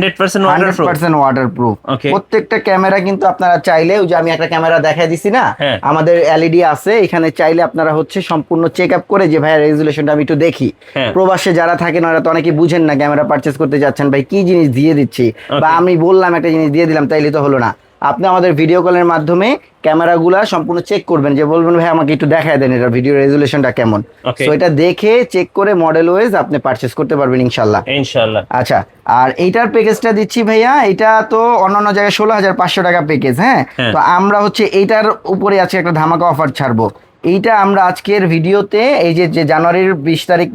100% waterproof. ওকে। প্রত্যেকটা camera কিন্তু আপনারা চাইলে, ওই যে আমি একটা ক্যামেরা দেখাই দিছি না, হ্যাঁ। আমাদের এলইডি আছে এখানে, চাইলে আপনারা হচ্ছে সম্পূর্ণ চেক আপ করে যে ভাইয়া রেজুলেশনটা আমি একটু দেখি। হ্যাঁ। প্রবাসে যারা থাকেন ওরা তো অনেকে বুঝেন না, ক্যামেরা পারচেজ করতে যাচ্ছেন, ভাই কি জিনিস দিয়ে দিচ্ছি বা Okay. আমি বললাম একটা জিনিস দিয়ে দিলাম, তাইলে তো হলো না। আপনি আমাদের ভিডিও কলের মাধ্যমে ক্যামেরাগুলা সম্পূর্ণ চেক করবেন, যে বলবেন ভাই আমাকে একটু দেখায় দেন এটা ভিডিও রেজুলেশনটা কেমন। Okay. সো এটা দেখে চেক করে মডেল ওয়াইজ আপনি পারচেজ করতে পারবেন ইনশাল্লাহ। ইনশাআল্লাহ। আচ্ছা, আর এইটার প্যাকেজটা দিচ্ছি ভাইয়া, এটা তো অন্যান্য জায়গায় 16,500 টাকা প্যাকেজ। হ্যাঁ, হ্যাঁ। তো আমরা হচ্ছে এইটার উপরে আছে একটা ধামাকা অফার ছাড়বো। এইটা আমরা আজকের ভিডিওতে এই যে জানুয়ারির 20 তারিখ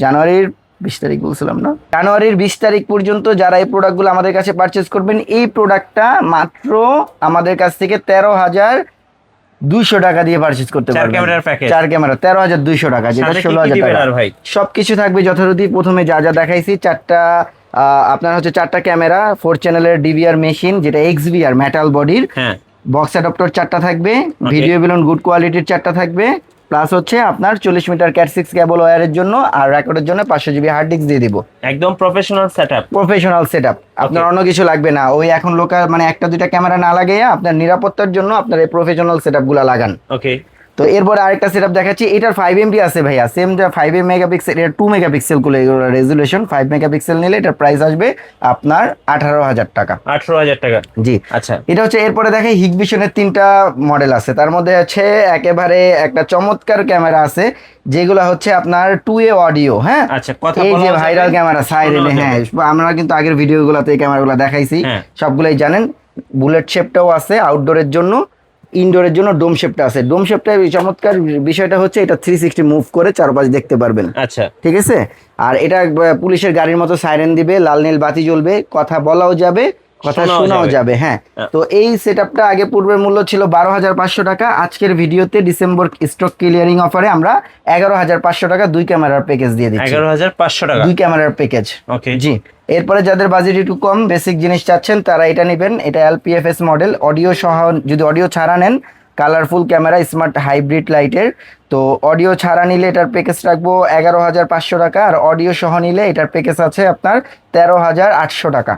জানুয়ারির 20 তারিখ বলছিলাম না, জানুয়ারির 20 তারিখ পর্যন্ত যারা এই প্রোডাক্টগুলো আমাদের কাছে পারচেজ করবেন, এই প্রোডাক্টটা মাত্র আমাদের কাছ থেকে 13,200 টাকা দিয়ে পারচেজ করতে চার পারবেন। ক্যামেরার প্যাকেজ। 4 ক্যামেরা 13,200 টাকা, যেটা সাথে কি কি 16,000 দিবেন টাকা। আর ভাই? সবকিছু থাকবে যথারীতি, প্রথমে যা যা দেখাইছি, চারটা আপনার হচ্ছে 4টা ক্যামেরা, 4 চ্যানেলের ডিভিআর মেশিন যেটা এক্সভিআর মেটাল বডির, হ্যাঁ। বক্স অ্যাডাপ্টর 4টা থাকবে, ভিডিও বেলুন গুড কোয়ালিটির 4টা থাকবে, প্লাস হচ্ছে আপনার 40 মিটার ক্যাট 6 কেবল ওয়্যারের জন্য, আর রেকর্ডের জন্য 500 জিবি হার্ড ডিস্ক দিয়ে দিব। একদম প্রফেশনাল সেটআপ। প্রফেশনাল সেটআপ, আপনার অন্য কিছু লাগবে না। ওই এখন লোকাল মানে একটা দুইটা ক্যামেরা না লাগিয়ে আপনার নিরাপত্তার জন্য আপনার এই প্রফেশনাল সেটআপগুলো লাগান। ওকে। তো এরপরে আরেকটা সেটআপ দেখাচ্ছি, এটার 5 এমবি আছে ভাইয়া, সেম যা 5 মেগাপিক্সেল, এটা 2 মেগাপিক্সেল গুলো রেজুলেশন। 5 মেগাপিক্সেল নিলে এটার প্রাইস আসবে আপনার 18,000 টাকা। 18,000 টাকা। জি আচ্ছা। এটা হচ্ছে, এরপরে দেখে হিগভিশনের 3টা মডেল আছে, তার মধ্যে হচ্ছে একেবারে একটা চমৎকার ক্যামেরা আছে যেগুলো হচ্ছে আপনার 2A অডিও। হ্যাঁ, আচ্ছা, কথা এই বলা যে যাবে, ভাইরাল ক্যামেরা সাইরেনে। শোনাও হ্যাঁ, যাবে। আমরা কিন্তু আগের ভিডিওগুলোতে এই ক্যামেরাগুলো দেখাইছি, হ্যাঁ। সবগুলোই জানেন। বুলেট শেপটাও আছে আউটডোরের জন্য, ইনডোরের জন্য ডোম শেপটা আছে। ডোম শেপটা চমৎকার বিষয়টা হচ্ছে এটা 360 মুভ করে চারপাশ দেখতে পারবেন। আচ্ছা। ঠিক আছে, আর এটা পুলিশের গাড়ির মতো সাইরেন দিবে, লাল নীল বাতি জ্বলবে, কথা বলাও যাবে, কথা শোনাও শোনাও যাবে। যাবে। হ্যাঁ, তো এই সেটআপটা আগে পূর্বের মূল্য ছিল 12,500 টাকা, আজকের ভিডিওতে ডিসেম্বর স্টক ক্লিয়ারিং অফারে আমরা 11,500 টাকা 2 ক্যামেরার প্যাকেজ দিয়ে দিচ্ছি। 11,500 টাকা 2 ক্যামেরার প্যাকেজ। ওকে। জি, এরপরে যাদের বাজেট একটু কম, বেসিক জিনিস চাচ্ছেন, তারা এটা নেবেন। এটা এলপিএফএস মডেল, অডিও সহ, যদি অডিও ছাড়া নেন, কালারফুল ক্যামেরা, স্মার্ট হাইব্রিড লাইটের। তো অডিও ছাড়া নিলে এটার প্যাকেজ রাখবো 11,500 টাকা, আর অডিও সহ নিলে এটার প্যাকেজ আছে আপনার 13,800 টাকা।